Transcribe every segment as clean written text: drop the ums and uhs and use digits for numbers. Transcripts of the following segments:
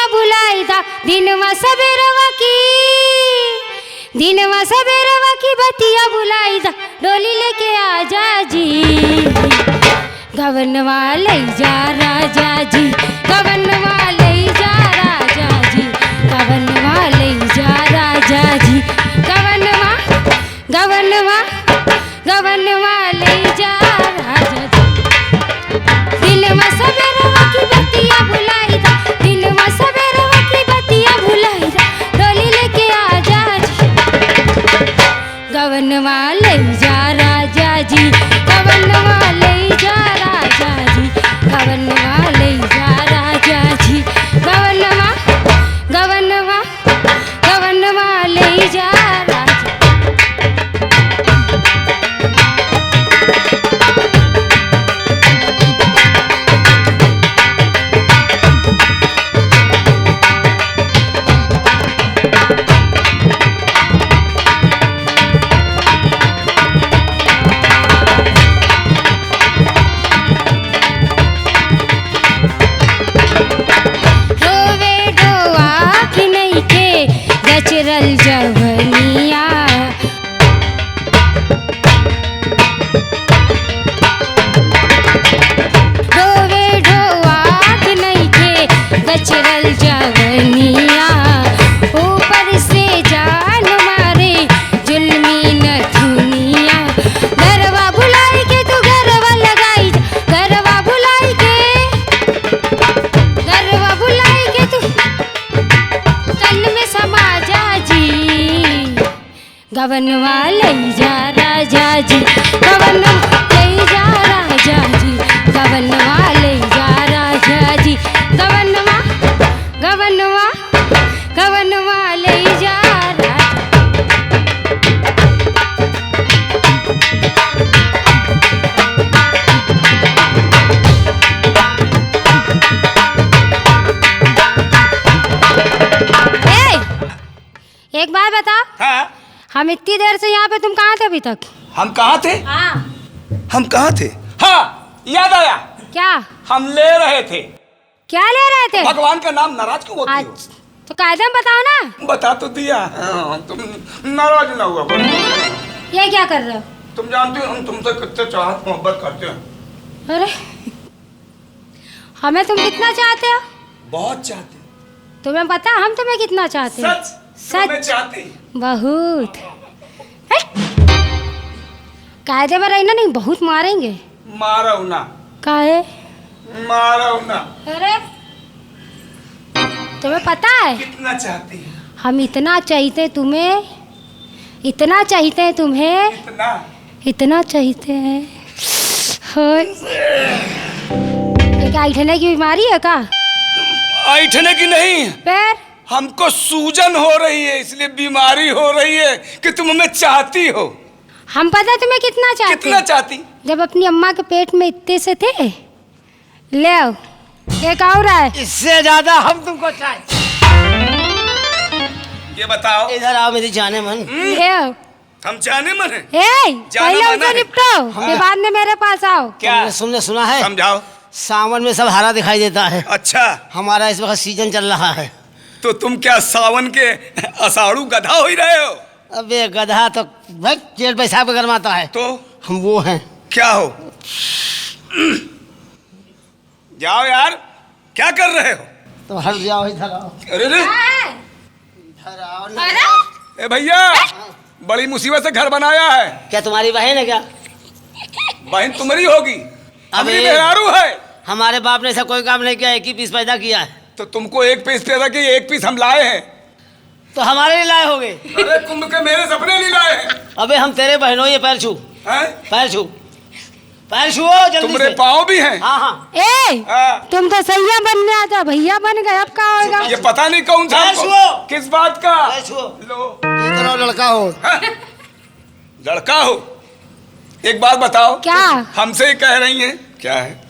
बतिया बुलाई दा दिनवा सबेरवा की बतिया बुलाई दा डोली लेके आजा जी गवनवा ले जा राजा जी गवनवा ले जा राजा जी गवनवा ले जा राजा जी गवनवा गवनवा गवनवा ले जा राजा जी दिनवा सबेरवा की बतिया बुलाई दा दिनवा सबेरवा की बतिया बुलाई दा डोली लेके आजा जी गवनवा ले जा राजा जी गवनवा ले जा राजा जी गवनवा ले जा राजा जी गवनवा गवनवा गवनवा ले जा राजा गचरल जवनिया ढोवे ढोआ कि नहीं के गचरल जवनिया ऊपर से जान मारे जुल्मी नथुनिया गरवा बुलाई के तू गरवा लगाई गरवा बुलाई के तू तन में समा गवनवा ले जा राजा जी गवनवा ले जा राजा जी गवनवा ले जा राजा जी गवनवा गवनवा गवनवा ले जा राजा एक बात बताओ। हाँ? हम इतनी देर से यहाँ पे, तुम कहाँ थे अभी तक? हम कहाँ थे? हाँ। हम कहाँ थे? हाँ, याद आया। क्या? हम ले रहे थे। क्या ले रहे थे? भगवान का नाम नाराज क्यों होती हो? तो कायदे में बताओ ना। बता तो दिया। तुम नाराज ना हुआ। ये क्या कर रहे हो? तुम जानते हो हम तुमसे कितने चाहत मोहब्बत करते हैं। अरे हमें तुम कितना चाहते हो? बहुत चाहते। तुम्हें पता हम तुम्हें कितना चाहते हैं? सच चाहती बहुत। कायदे में रहना नहीं, बहुत मारेंगे। मारो ना। काहे? मारो ना। अरे तुम्हें पता है कितना चाहती है? हम इतना चाहते तुम्हें, इतना चाहते हैं तुम्हें, इतना चाहते हैं। क्या ऐठने की बीमारी है का? ऐठने की नहीं, पैर हमको सूजन हो रही है, इसलिए बीमारी हो रही है कि तुम हमें चाहती हो। हम पता तुम्हें कितना चाहते? कितना चाहती? जब अपनी अम्मा के पेट में इतने से थे। ले आओ एक और है, इससे ज्यादा हम तुमको चाहते। ये बताओ। इधर आओ मेरी जाने मन। ले आओ। हम जाने मन है? पहले उनसे निपटाओ, फिर बाद में मेरे पास आओ। क्या? तुमने सुना है? समझाओ। सावन में सब हरा दिखाई देता है। अच्छा, हमारा इस वक्त सीजन चल रहा है। तो तुम क्या सावन के अषाढ़ू गधा हो ही रहे हो? अबे गधा तो भाई जेठ बैसाख में गरमाता है। तो हम वो हैं। क्या हो? जाओ यार, क्या कर रहे हो? तो हट जाओ, इधर आओ। अरे रे, इधर आओ ना। ए भैया, बड़ी मुसीबत से घर बनाया है। क्या तुम्हारी बहन है क्या? बहन तुम्हारी होगी। अबे मेहरारू है। हमारे बाप ने ऐसा कोई काम नहीं किया, एक ही पीस पैदा किया है। तो तुमको एक पीस पैदा किया, एक पीस हम लाए हैं। तो हमारे लिए लाए होगे? अरे कुंभ के मेरे सपने नहीं लाए हैं। अबे हम तेरे बहनों, ये पैर छू। पैर छू, पैर छुओ जल्दी। तुम्हारे पाँव भी हैं। हाँ हाँ। तुम तो सैया बनने आता, भैया बन गए, अब क्या होगा? ये पता नहीं कौन था, किस बात का। लो इतना लड़का हो। लड़का हो? एक बात बताओ। क्या? हमसे ही कह रही हैं? क्या है?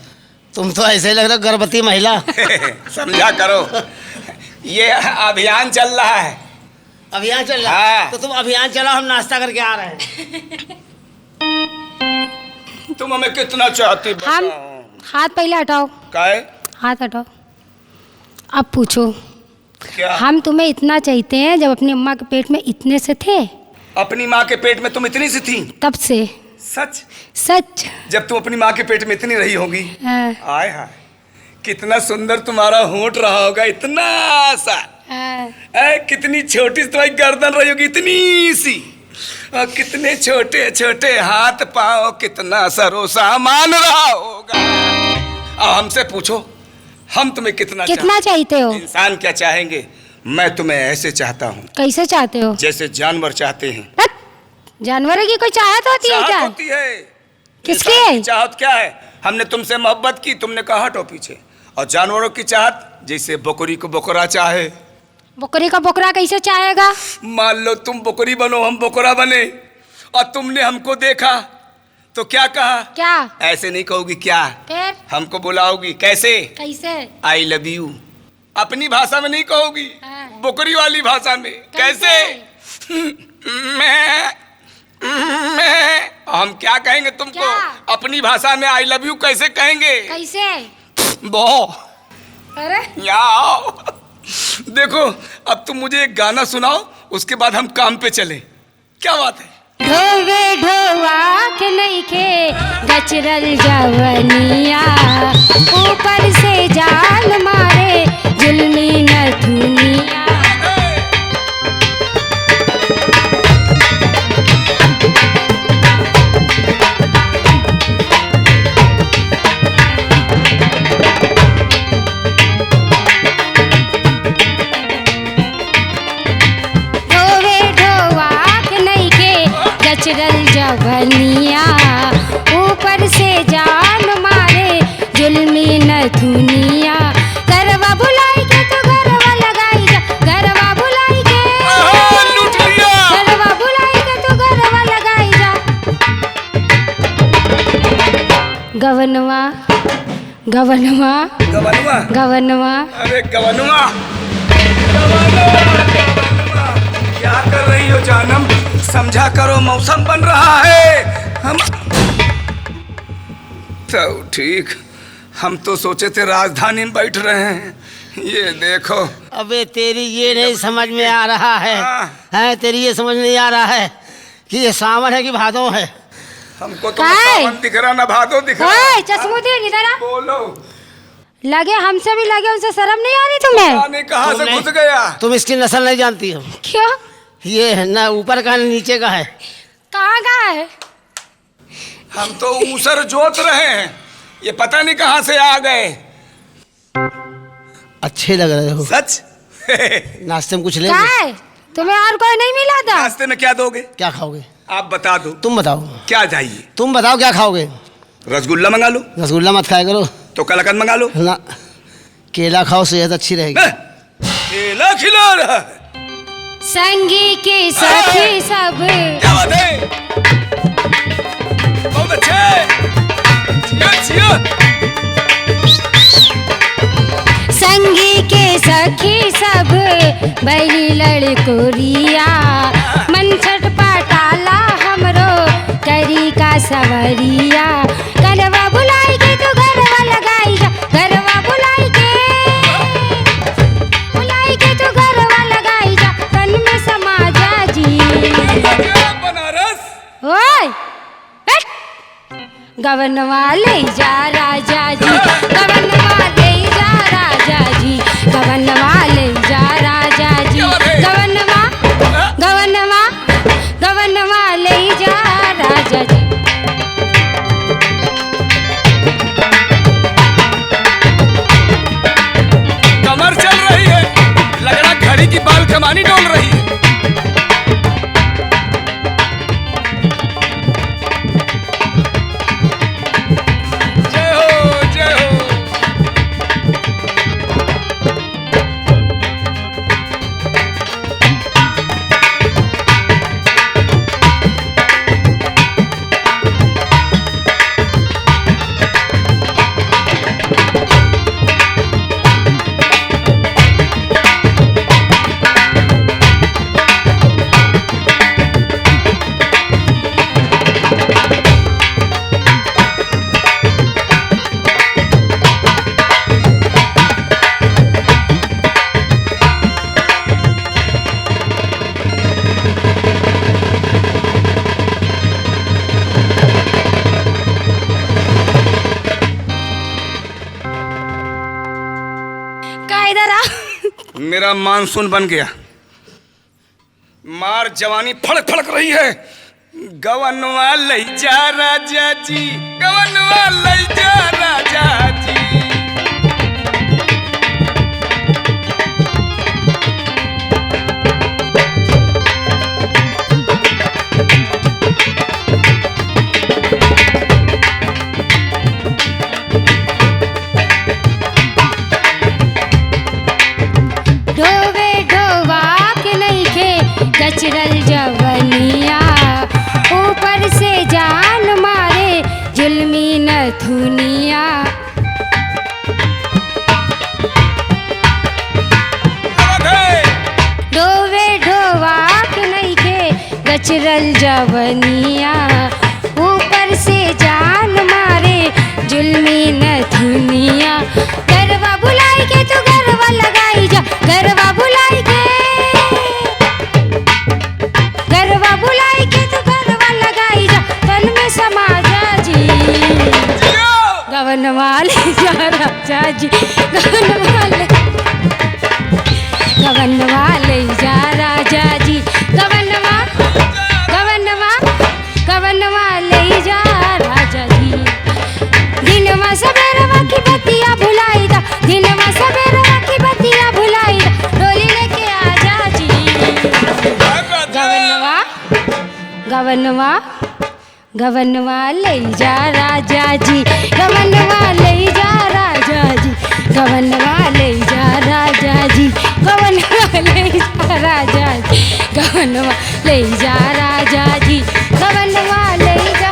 तुम तो ऐसे ही लग रहे हो गर्भवती महिला। समझा करो, ये अभियान चल रहा है। अभियान चल रहा है? तो तुम अभियान चलाओ, हम नाश्ता करके आ रहे हैं। तुम हमें कितना चाहती? हम हाथ पहले हटाओ। काहे? हाथ हटाओ। अब पूछो। क्या? हम तुम्हें इतना चाहते हैं, जब अपनी अम्मा के पेट में इतने से थे अपनी माँ के पेट में तुम इतनी सी थी? तब से। सच? सच। जब तुम अपनी माँ के पेट में इतनी रही होगी। हाँ, आय हाय, कितना सुंदर तुम्हारा होंठ रहा होगा, इतना सा। हाँ। कितनी छोटी सी तुम्हारी गर्दन रही होगी, इतनी सी। और कितने छोटे छोटे हाथ पाँव, कितना सरो सामान रहा होगा। अब हमसे पूछो, हम तुम्हें कितना चाहते हो? इंसान क्या चाहेंगे, मैं तुम्हें ऐसे चाहता हूँ कैसे चाहते हो? जैसे जानवर चाहते हैं। जानवरों की कोई चाहत होती है क्या? चाहत होती है। किसकी इंसान है? की चाहत क्या है? हमने तुमसे मोहब्बत की, तुमने कहा हटो पीछे। और जानवरों की चाहत, जैसे बकरी को बकरा चाहे। बकरी का बकरा कैसे चाहेगा? मान लो तुम बकरी बनो, हम बकरा बने, और तुमने हमको देखा तो क्या कहा? क्या? ऐसे नहीं कहोगी क्या? फिर हमको बुलाओगी कैसे? कैसे? आई लव यू अपनी भाषा में नहीं कहोगी, हाँ। बकरी वाली भाषा में। कैसे? मैं हम क्या कहेंगे तुमको? क्या? अपनी भाषा में आई लव यू कैसे कहेंगे? कैसे? बो अरे याओ। देखो, अब तुम मुझे एक गाना सुनाओ, उसके बाद हम काम पे चले। क्या बात है? ढोवे ढोवा के नहीं के गचरल जवनिया, ऊपर से जान मारे जुल्मी नथुनिया। ढोवे ढोवा के नहीं के गचरल जवनिया, ऊपर से जान मारे जुल्मी नथुनिया। गरबा बुलाई के तो गरबा लगाई जा, गरबा बुलाई के, लूट लिया। गरबा बुलाई के तो गरबा लगाई जा। गवनवा गवनवा गवनवा? गवनवा। अरे गवनवा, गवनवा, क्या कर रही हो जानम? समझा करो, मौसम बन रहा है। हम तो ठीक, हम तो सोचे थे राजधानी में बैठ रहे हैं, ये देखो। अबे तेरी ये नहीं समझ में आ रहा है, हाँ। हैं? तेरी ये समझ नहीं आ रहा है कि ये सावन है कि भादो है। हमको तो काय? सावन दिख रहा ना भादो दिख रहा। ओए चश्मुदीन इधर आ। बोलो। लगे हमसे भी लगे, उनसे शर्म नहीं आ रही तुम्हें? ने कहा से तुमने- घुस गया। तुम इसकी नस्ल नहीं जानती हो। क्यों? ये है ना ऊपर का ना नीचे का है। कहाँ का है? हम तो ऊसर जोत रहे हैं, ये पता नहीं कहाँ से आ गए। अच्छे लग रहे हो। सच? नाश्ते में कुछ ले कहाँ है? तुम्हें और कोई नहीं मिला था? नाश्ते में क्या दोगे? क्या खाओगे? आप बता दो। तुम बताओ। क्या चाहिए? तुम बताओ क्या खाओगे? रसगुल्ला मंगा लो। रसगुल्ला मत खाया करो तो कलाकंद मंगा लो। ना, केला खाओ, सेहत अच्छी रहेगी। केला खिला रहा है। संगी के सखी सब क्या बात है? बहुत अच्छे। जिया, जिया। संगी के सखी सब बैली लड़कोरिया, मन छटपटाला हमरो करी का सवरिया। गरबा बुलाई के तो गरबा लगाई जा, गरबा बुलाई के तो गरबा लगाई जा, तन में समा जा जी। बनारस। ओए बैठ। गवनवा ले जा राजा जी, गवनवा ले जा राजा जी, गवनवा ले जा राजा जी, गवनवा गवनवा गवनवा ले जा राजा जी। कमर चल रही है, लग रहा घड़ी की बाल कमानी डोल रही है। जय हो, जय हो। मेरा मानसून बन गया। मार जवानी फड़क फड़क रही है। गवनवा लई जा राजा जी, गवनवा लई जा राजा जी। ढोवे ढोवा के नहीं खे कचरल जवनिया, ऊपर से जान मारे जुल्मी नथुनिया। ढोवे ढोवा के नहीं खे कचरल जवनिया, ऊपर से जान मारे जुल्मी नथुनिया। गरबा बुलाई के तू गरबा लगाई जा, गरबा बुलाई के, गरबा बुलाई के तू गरबा लगाई जा, तन में समा जा जी। गवन वाले जा राजा जी, गवन वाले, गवन वाले जा राजा जी, गवनवा, गवनवा, गवन वाले जा राजा जी। दिनवा सवेरवा की बतिया भुलाई दा, दिनवा सवेरवा की बतिया भुलाई दा, डोली लेके आजा जी। गवनवा, गवनवा, गवनवा ले जा राजा जी, गवनवा ले जा राजा जी, गवनवा ले जा राजा जी, गवनवा ले जा राजा जी, गवनवा ले जा राजा जी, गवनवा ले जा।